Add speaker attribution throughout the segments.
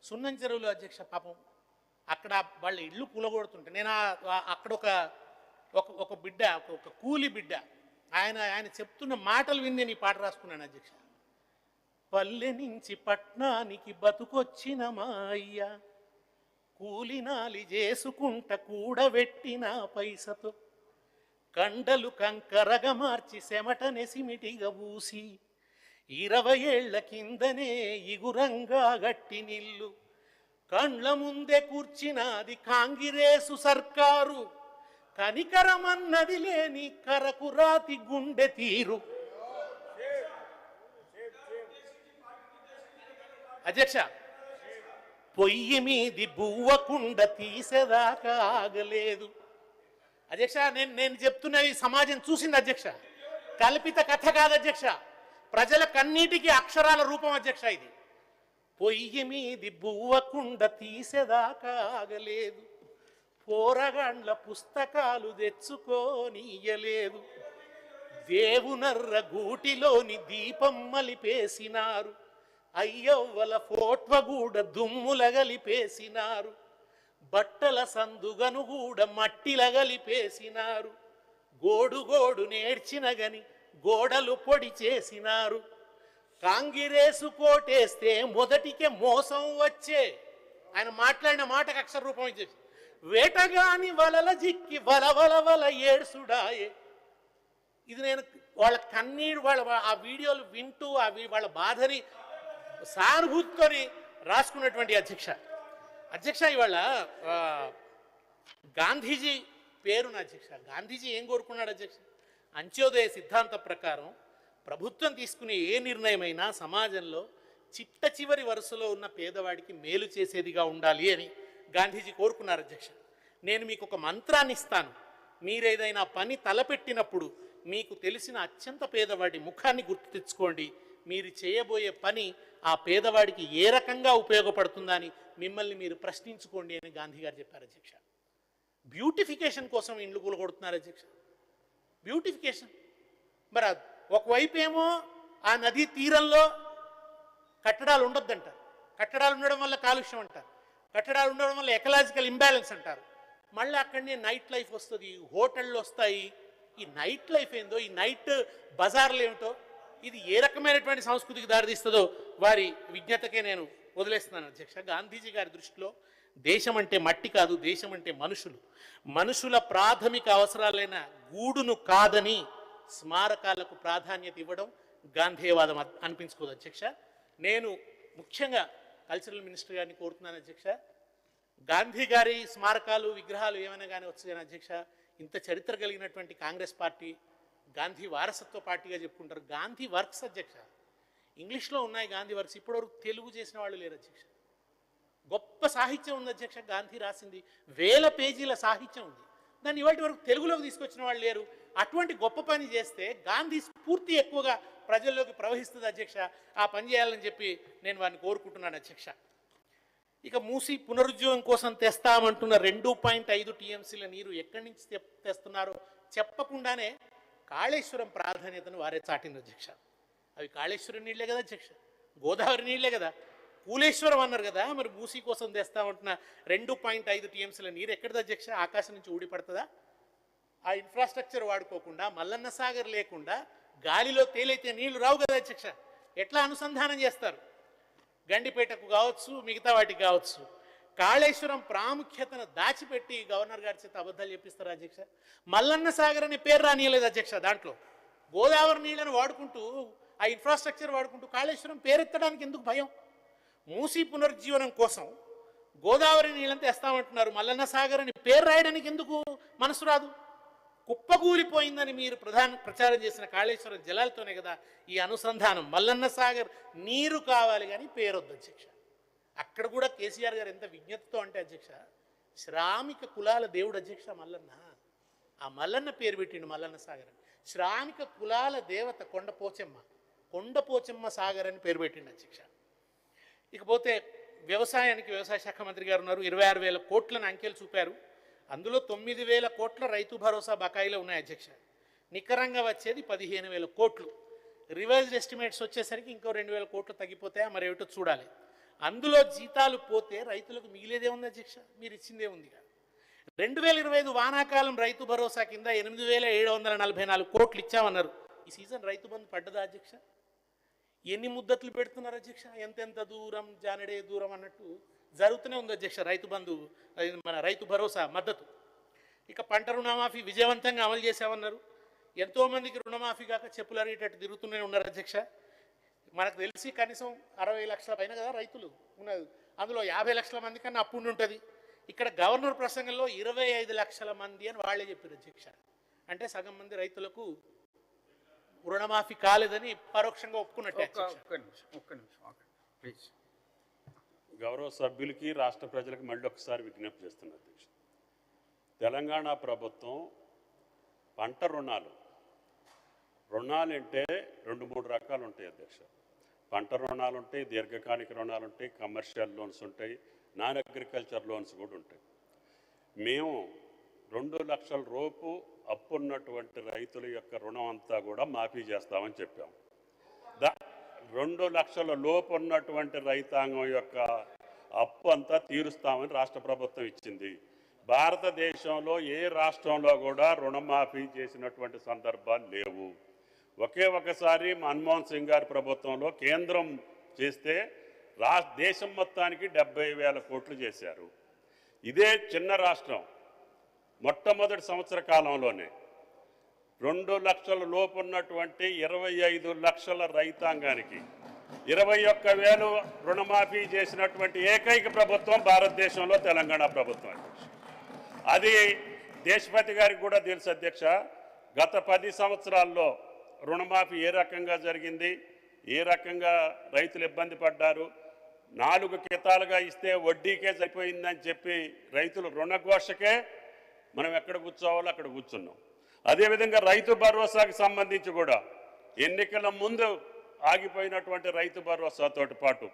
Speaker 1: సున్నం చెరువులో అధ్యక్ష పాపం అక్కడ వాళ్ళ ఇళ్ళు కూలగొడుతుంటే నేను అక్కడ ఒక బిడ్డ ఒక కూలి బిడ్డ ఆయన చెప్తున్న మాటలు విని నేను ఈ పాట రాసుకున్నాను అధ్యక్ష. పల్లె నుంచి పట్నానికి బతుకొచ్చిన మా అయ్య కూలినాలి చేసుకుంట కూడబెట్టిన పైసతో కండలు కంకరగా మార్చి సెమట నెసిమిటిగా పూసి 20 ఏళ్ల కిందనే ఇగురంగా గట్టి నిల్లు కండ్ల ముందే కూర్చినది కాంగిరేసు సర్కారు కనికరమన్నది లేని కరకురాతి గుండె తీరు. అధ్యక్ష పొయ్యి మీది బువ్వకుండ తీసేదాకా ఆగలేదు అధ్యక్ష. నేను చెప్తున్నది సమాజం చూసింది అధ్యక్ష, కల్పిత కథ కాదు అధ్యక్ష, ప్రజల కన్నీటికి అక్షరాల రూపం అధ్యక్ష. ఇది పొయ్యి మీది బువ్వకుండ తీసేదాకా ఆగలేదు, పోరగాండ్ల పుస్తకాలు తెచ్చుకోనియలేదు, దేవునర్ర గూటిలోని దీపం మలిపేసినారు, అయ్యవ్వల ఫోట్వగూడ దుమ్ములగలిపేసినారు, బట్టల సందుగను కూడా మట్టిలగలిపేసినారు, గోడు నేర్చిన గని గోడలు పొడి చేసినారు, కాంగిరేసు కోటేస్తే మొదటికే మోసం వచ్చే. ఆయన మాట్లాడిన మాటకు అక్షర రూపం ఇచ్చేసి వేటగాని వలల జిక్కి వల ఏడ్సుడాయే. ఇది నేను వాళ్ళ కన్నీరు ఆ వీడియోలు వింటూ వాళ్ళ బాధని సానుభూతితోని రాసుకున్నటువంటి అధ్యక్ష ఇవాళ గాంధీజీ పేరున అధ్యక్ష, గాంధీజీ ఏం కోరుకున్నాడు అధ్యక్ష? అంత్యోదయ సిద్ధాంత ప్రకారం ప్రభుత్వం తీసుకునే ఏ నిర్ణయమైనా సమాజంలో చిట్ట చివరి వరుసలో ఉన్న పేదవాడికి మేలు చేసేదిగా ఉండాలి అని గాంధీజీ కోరుకున్నారు అధ్యక్ష. నేను మీకు ఒక మంత్రాన్ని ఇస్తాను, మీరేదైనా పని తలపెట్టినప్పుడు మీకు తెలిసిన అత్యంత పేదవాడి ముఖాన్ని గుర్తు తెచ్చుకోండి, మీరు చేయబోయే పని ఆ పేదవాడికి ఏ రకంగా ఉపయోగపడుతుందా అని మిమ్మల్ని మీరు ప్రశ్నించుకోండి అని గాంధీ గారు చెప్పారు అధ్యక్ష. బ్యూటిఫికేషన్ కోసం ఇండ్లు కూలగొడుతున్నారు అధ్యక్ష, బ్యూటిఫికేషన్. మరి ఒకవైపు ఏమో ఆ నదీ తీరంలో కట్టడాలు ఉండొద్దంటారు, కట్టడాలు ఉండడం వల్ల కాలుష్యం అంటారు, కట్టడాలు ఉండడం వల్ల ఎకలాజికల్ ఇంబ్యాలెన్స్ అంటారు, మళ్ళీ అక్కడనే నైట్ లైఫ్ వస్తుంది, హోటళ్ళు వస్తాయి. ఈ నైట్ లైఫ్ ఏందో, ఈ నైట్ బజార్లు ఏమిటో, ఇది ఏ రకమైనటువంటి సంస్కృతికి దారితీస్తుందో వారి విజ్ఞతకే నేను వదిలేస్తున్నాను అధ్యక్ష. గాంధీజీ గారి దృష్టిలో దేశం అంటే మట్టి కాదు, దేశం అంటే మనుషులు, మనుషుల ప్రాథమిక అవసరాలైన గూడును కాదని స్మారకాలకు ప్రాధాన్యత ఇవ్వడం గాంధేయవాదం అనిపించుకోదు అధ్యక్ష. నేను ముఖ్యంగా కల్చరల్ మినిస్టర్ గారిని కోరుతున్నాను అధ్యక్ష, గాంధీ గారి స్మారకాలు విగ్రహాలు ఏమైనా కానీ వచ్చాయని అధ్యక్ష, ఇంత చరిత్ర కలిగినటువంటి కాంగ్రెస్ పార్టీ గాంధీ వారసత్వ పార్టీగా చెప్పుకుంటారు. గాంధీ వర్క్స్ అధ్యక్ష, ఇంగ్లీష్లో ఉన్నాయి గాంధీ వర్క్స్, ఇప్పటివరకు తెలుగు చేసిన వాళ్ళు లేరు అధ్యక్ష. గొప్ప సాహిత్యం ఉంది అధ్యక్ష, గాంధీ రాసింది 1000 పేజీల సాహిత్యం ఉంది, దాన్ని ఇవాటి వరకు తెలుగులోకి తీసుకొచ్చిన వాళ్ళు లేరు. అటువంటి గొప్ప పని చేస్తే గాంధీ స్ఫూర్తి ఎక్కువగా ప్రజల్లోకి ప్రవహిస్తుంది అధ్యక్ష, ఆ పని చేయాలని చెప్పి నేను వారిని కోరుకుంటున్నాను అధ్యక్ష. ఇక మూసి పునరుద్యోగం కోసం తెస్తామంటున్న 2.5 టీఎంసీల నీరు ఎక్కడి నుంచి తెస్తున్నారో చెప్పకుండానే కాళేశ్వరం ప్రాధాన్యతను వారే చాటిన అధ్యక్ష. అవి కాళేశ్వరం నీళ్లే కదా అధ్యక్ష, గోదావరి నీళ్లే కదా, కూలేశ్వరం అన్నారు కదా, మరి మూసీ కోసం తెస్తామంటున్న 2.5 టీఎంసీల నీరు ఎక్కడిది అధ్యక్ష? ఆకాశం నుంచి ఊడిపడుతుందా? ఆ ఇన్ఫ్రాస్ట్రక్చర్ వాడుకోకుండా, మల్లన్న సాగర్ లేకుండా గాలిలో తేలైతే నీళ్లు రావు కదా అధ్యక్ష. ఎట్లా అనుసంధానం చేస్తారు? గండిపేటకు కావచ్చు, మిగతా వాటికి కావచ్చు. కాళేశ్వరం ప్రాముఖ్యతను దాచిపెట్టి గవర్నర్ గారి చేత అబద్ధాలు చెప్పిస్తారు అధ్యక్ష. మల్లన్న సాగర్ అనే పేరు రానియలేదు అధ్యక్ష. దాంట్లో గోదావరి నీళ్లను వాడుకుంటూ, ఆ ఇన్ఫ్రాస్ట్రక్చర్ వాడుకుంటూ కాళేశ్వరం పేరెత్తడానికి ఎందుకు భయం? మూసీ పునరుజ్జీవనం కోసం గోదావరి నీళ్ళంతా తెస్తామంటున్నారు, మల్లన్న సాగర్ అని పేరు రాయడానికి ఎందుకు మనసు రాదు? కుప్పకూలిపోయిందని మీరు ప్రచారం చేసిన కాళేశ్వరం జలాలతోనే కదా ఈ అనుసంధానం. మల్లన్న సాగర్ నీరు కావాలి కానీ పేరొద్దు అధ్యక్ష. అక్కడ కూడా కేసీఆర్ గారు ఎంత విజ్ఞతతో అంటే అధ్యక్ష, శ్రామిక కులాల దేవుడు అధ్యక్ష మల్లన్న, ఆ మల్లన్న పేరు పెట్టిండు మల్లన్న సాగర్ అని. శ్రామిక కులాల దేవత కొండపోచమ్మ సాగర్ అని పేరు పెట్టిండు అధ్యక్ష. ఇకపోతే వ్యవసాయానికి వ్యవసాయ శాఖ మంత్రి గారు ఉన్నారు, 26,000 కోట్లను అంకెలు చూపారు. అందులో 9,000 కోట్ల రైతు భరోసా బకాయిలో ఉన్నాయి అధ్యక్ష. నికరంగా వచ్చేది 15,000 కోట్లు. రివైజ్డ్ ఎస్టిమేట్స్ వచ్చేసరికి ఇంకో 2,000 కోట్లు తగ్గిపోతాయా మరి ఏమిటో చూడాలి. అందులో జీతాలు పోతే రైతులకు మిగిలేదే ఉంది అధ్యక్ష, మీరు ఇచ్చిందే ఉంది. 2025 వానాకాలం రైతు భరోసా కింద 8,744 కోట్లు ఇచ్చామన్నారు. ఈ సీజన్ రైతు బంధు పడ్డదా అధ్యక్ష? ఎన్ని ముద్దతులు పెడుతున్నారు అధ్యక్ష? ఎంతెంత దూరం జానడే దూరం అన్నట్టు జరుగుతూనే ఉంది అధ్యక్ష రైతు బంధు, మన రైతు భరోసా మద్దతు. ఇక పంట రుణమాఫీ విజయవంతంగా అమలు చేశామన్నారు. ఎంతోమందికి రుణమాఫీ కాక చెప్పులు అరిగేటట్టు తిరుగుతూనే ఉన్నారు అధ్యక్ష. మనకు తెలిసి కనీసం 60 లక్షల పైన కదా రైతులు ఉన్నది, అందులో 50 లక్షల మంది కన్నా అప్పు ఉంటుంది. ఇక్కడ గవర్నర్ ప్రసంగంలో 25 లక్షల మంది అని వాళ్ళే చెప్పారు అధ్యక్ష. అంటే సగం మంది రైతులకు రుణమాఫీ కాలేదని పరోక్షంగా ఒప్పుకున్నట్టే.
Speaker 2: గౌరవ సభ్యులకి రాష్ట్ర ప్రజలకు మళ్ళీ ఒకసారి విజ్ఞప్తి చేస్తున్నారు అధ్యక్ష. తెలంగాణ ప్రభుత్వం పంట రుణాలు అంటే 2-3 రకాలు ఉంటాయి అధ్యక్ష. పంట రుణాలు ఉంటాయి, దీర్ఘకాలిక రుణాలు ఉంటాయి, కమర్షియల్ లోన్స్ ఉంటాయి, నాన్ అగ్రికల్చర్ లోన్స్ కూడా ఉంటాయి. మేము 2 లక్షల రూపు అప్పు ఉన్నటువంటి రైతుల యొక్క రుణం అంతా కూడా మాఫీ చేస్తామని చెప్పాము. 2 లక్షల లోపు ఉన్నటువంటి రైతాంగం యొక్క అప్పు అంతా తీరుస్తామని రాష్ట్ర ప్రభుత్వం ఇచ్చింది. భారతదేశంలో ఏ రాష్ట్రంలో కూడా రుణమాఫీ చేసినటువంటి సందర్భాలు లేవు. ఒకే ఒకసారి మన్మోహన్ సింగ్ గారి ప్రభుత్వంలో కేంద్రం చేస్తే దేశం మొత్తానికి 70,000 కోట్లు చేశారు. ఇదే చిన్న రాష్ట్రం మొట్టమొదటి సంవత్సర కాలంలోనే 2 లక్షల లోపు ఉన్నటువంటి 25 లక్షల రైతాంగానికి 21,000 రుణమాఫీ చేసినటువంటి ఏకైక ప్రభుత్వం భారతదేశంలో తెలంగాణ ప్రభుత్వం. అది దేశపతి గారికి కూడా తెలుసు అధ్యక్ష. గత 10 సంవత్సరాల్లో రుణమాఫీ ఏ రకంగా జరిగింది, ఏ రకంగా రైతులు ఇబ్బంది పడ్డారు. 4 కితాలుగా ఇస్తే వడ్డీకే సరిపోయిందని చెప్పి రైతులు రుణఘోషకే మనం ఎక్కడ కూర్చోవాలో అక్కడ కూర్చున్నాం. అదేవిధంగా రైతు భరోసాకి సంబంధించి కూడా ఎన్నికల ముందు ఆగిపోయినటువంటి రైతు భరోసాతో పాటు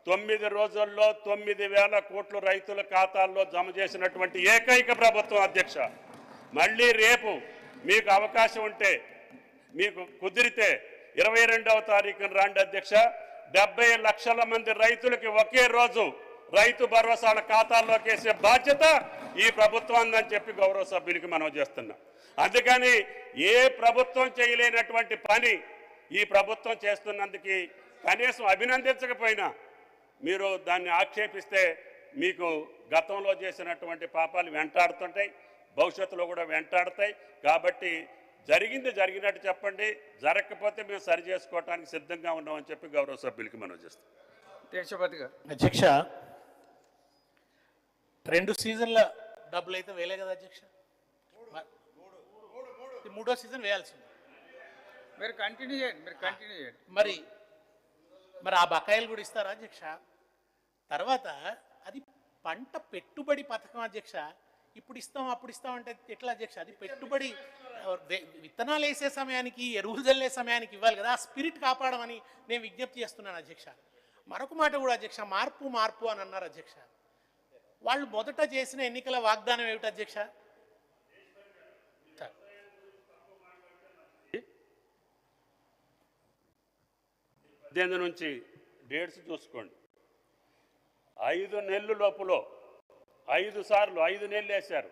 Speaker 2: 9 రోజుల్లో 9,000 కోట్లు రైతుల ఖాతాల్లో జమ చేసినటువంటి ఏకైక ప్రభుత్వం అధ్యక్ష. మళ్ళీ రేపు మీకు అవకాశం ఉంటే, మీకు కుదిరితే 22వ తారీఖున రాండి అధ్యక్ష. 70 లక్షల మంది రైతులకి ఒకే రోజు రైతు భరోసాల ఖాతాల్లోకి వేసే బాధ్యత ఈ ప్రభుత్వం అని చెప్పి గౌరవ సభ్యులకి మనం చేస్తున్నాం. అందుకని ఏ ప్రభుత్వం చేయలేనటువంటి పని ఈ ప్రభుత్వం చేస్తున్నందుకు కనీసం అభినందించకపోయినా మీరు దాన్ని ఆక్షేపిస్తే మీకు గతంలో చేసినటువంటి పాపాలు వెంటాడుతుంటాయి, భవిష్యత్తులో కూడా వెంటాడతాయి. కాబట్టి జరిగినట్టు చెప్పండి, జరగకపోతే మేము సరి చేసుకోవడానికి సిద్ధంగా ఉన్నామని చెప్పి గౌరవ సభ్యులకి మనం చేస్తాం.
Speaker 3: దేశపతి గారు.
Speaker 1: అధ్యక్ష, 2 సీజన్ల డబ్బులు అయితే వేయలే కదా అధ్యక్ష, 3వ సీజన్ వేయాల్సింది.
Speaker 3: మీరు కంటిన్యూ చేయండి.
Speaker 1: మరి ఆ బకాయిలు కూడా ఇస్తారా అధ్యక్ష? తర్వాత అది పంట పెట్టుబడి పథకం అధ్యక్ష. ఇప్పుడు ఇస్తాం అప్పుడు ఇస్తాం అంటే ఎట్లా అధ్యక్ష? అది పెట్టుబడి, విత్తనాలు వేసే సమయానికి, ఎరువులు జల్లే సమయానికి ఇవ్వాలి కదా. ఆ స్పిరిట్ కాపాడమని నేను విజ్ఞప్తి చేస్తున్నాను అధ్యక్ష. మరొక మాట కూడా అధ్యక్ష, మార్పు అని అన్నారు అధ్యక్ష. వాళ్ళు మొదట చేసిన ఎన్నికల వాగ్దానం ఏమిటి అధ్యక్ష?
Speaker 2: 18 నుంచి డేట్స్ చూసుకోండి. 5 నెలల లోపల 5 సార్లు 5 నెలలు వేశారు.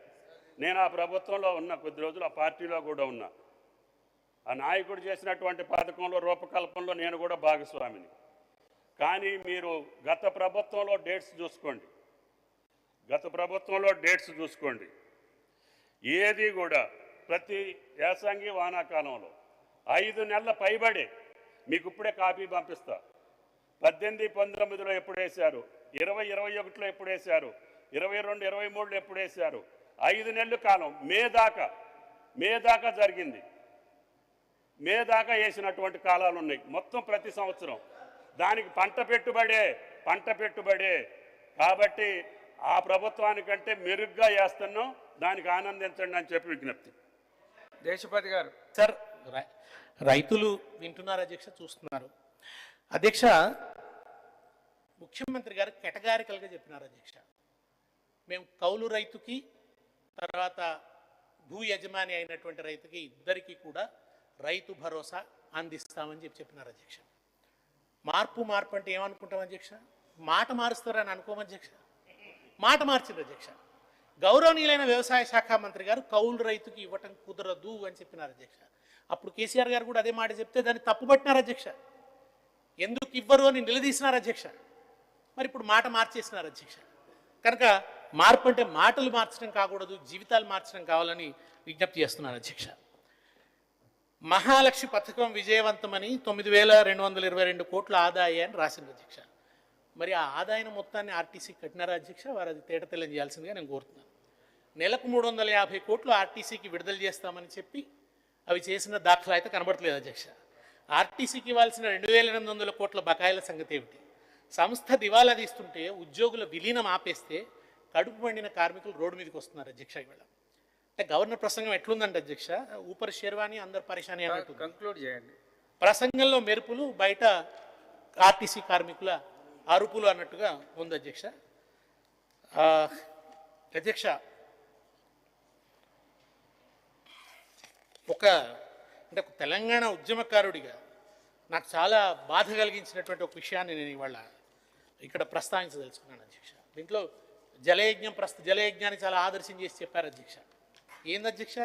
Speaker 2: నేను ఆ ప్రభుత్వంలో ఉన్న కొద్ది రోజులు, ఆ పార్టీలో కూడా ఉన్నా. ఆ నాయకుడు చేసినటువంటి పథకంలో రూపకల్పనలో నేను కూడా భాగస్వామిని. కానీ మీరు గత ప్రభుత్వంలో డేట్స్ చూసుకోండి. ఏది కూడా ప్రతి యాసంగి వానాకాలంలో 5 నెలల పైబడే. మీకు ఇప్పుడే కాపీ పంపిస్తా. 18, 19లో ఎప్పుడు వేశారు, 20, 21లో ఎప్పుడు వేశారు, 22, 23లో ఎప్పుడు వేశారు. 5 నెలల కాలం మే దాకా జరిగింది. మే దాకా వేసినటువంటి కాలాలు ఉన్నాయి మొత్తం ప్రతి సంవత్సరం. దానికి పంట పెట్టుబడే. కాబట్టి ఆ ప్రభుత్వానికంటే మెరుగ్గా వేస్తున్నాం, దానికి ఆనందించండి అని చెప్పి విజ్ఞప్తి.
Speaker 3: దేశపతి గారు.
Speaker 1: సార్, రైతులు వింటున్నారు అధ్యక్ష, చూస్తున్నారు అధ్యక్ష. ముఖ్యమంత్రి గారు కేటగారికల్గా చెప్పినారు అధ్యక్ష, మేము కౌలు రైతుకి తర్వాత భూ యజమాని అయినటువంటి రైతుకి ఇద్దరికి కూడా రైతు భరోసా అందిస్తామని చెప్పినారు అధ్యక్ష. మార్పు అంటే ఏమనుకుంటాం అధ్యక్ష? మాట మారుస్తారని అనుకోము అధ్యక్ష. మాట మార్చింది అధ్యక్ష. గౌరవనీయులైన వ్యవసాయ శాఖ మంత్రి గారు కౌలు రైతుకి ఇవ్వటం కుదరదు అని చెప్పినారు అధ్యక్ష. అప్పుడు కేసీఆర్ గారు కూడా అదే మాట చెప్తే దాన్ని తప్పుపట్టినారు అధ్యక్ష. ఎందుకు ఇవ్వరు అని నిలదీసినారు అధ్యక్ష. మరి ఇప్పుడు మాట మార్చేసినారు అధ్యక్ష. కనుక మార్పు అంటే మాటలు మార్చడం కాకూడదు, జీవితాలు మార్చడం కావాలని విజ్ఞప్తి చేస్తున్నారు అధ్యక్ష. మహాలక్ష్మి పథకం విజయవంతమని 9,222 కోట్ల ఆదాయాన్ని రాసింది అధ్యక్ష. మరి ఆ ఆదాయం మొత్తాన్ని ఆర్టీసీ కట్టినారా అధ్యక్ష? వారు అది తేటతెల్లం చేయాల్సిందిగా నేను కోరుతున్నాను. నెలకు 350 కోట్లు ఆర్టీసీకి విడుదల చేస్తామని చెప్పి అవి చేసిన దాఖలా అయితే కనబడట్లేదు అధ్యక్ష. ఆర్టీసీకి ఇవ్వాల్సిన 2,800 కోట్ల బకాయిల సంగతి ఏమిటి? సంస్థ దివాలా తీస్తుంటే ఉద్యోగుల విలీనం ఆపేస్తే కడుపు పండిన కార్మికులు రోడ్డు మీదకి వస్తున్నారు అధ్యక్ష. ఇవాళ అంటే గవర్నర్ ప్రసంగం ఎట్లుందంటే అధ్యక్ష, ఊపర్ షేర్వాణి అందరు పరిశాని అన్నట్టు.
Speaker 3: కంక్లూడ్ చేయండి.
Speaker 1: ప్రసంగంలో మెరుపులు, బయట ఆర్టీసీ కార్మికుల అరుపులు అన్నట్టుగా ఉంది అధ్యక్ష. అధ్యక్ష, ఒక తెలంగాణ ఉద్యమకారుడిగా నాకు చాలా బాధ కలిగించినటువంటి ఒక విషయాన్ని నేను ఇవాళ ఇక్కడ ప్రస్తావించదలుచుకున్నాను అధ్యక్ష. దీంట్లో జలయజ్ఞాన్ని చాలా ఆదర్శం చేసి చెప్పారు అధ్యక్ష. ఏంది అధ్యక్ష?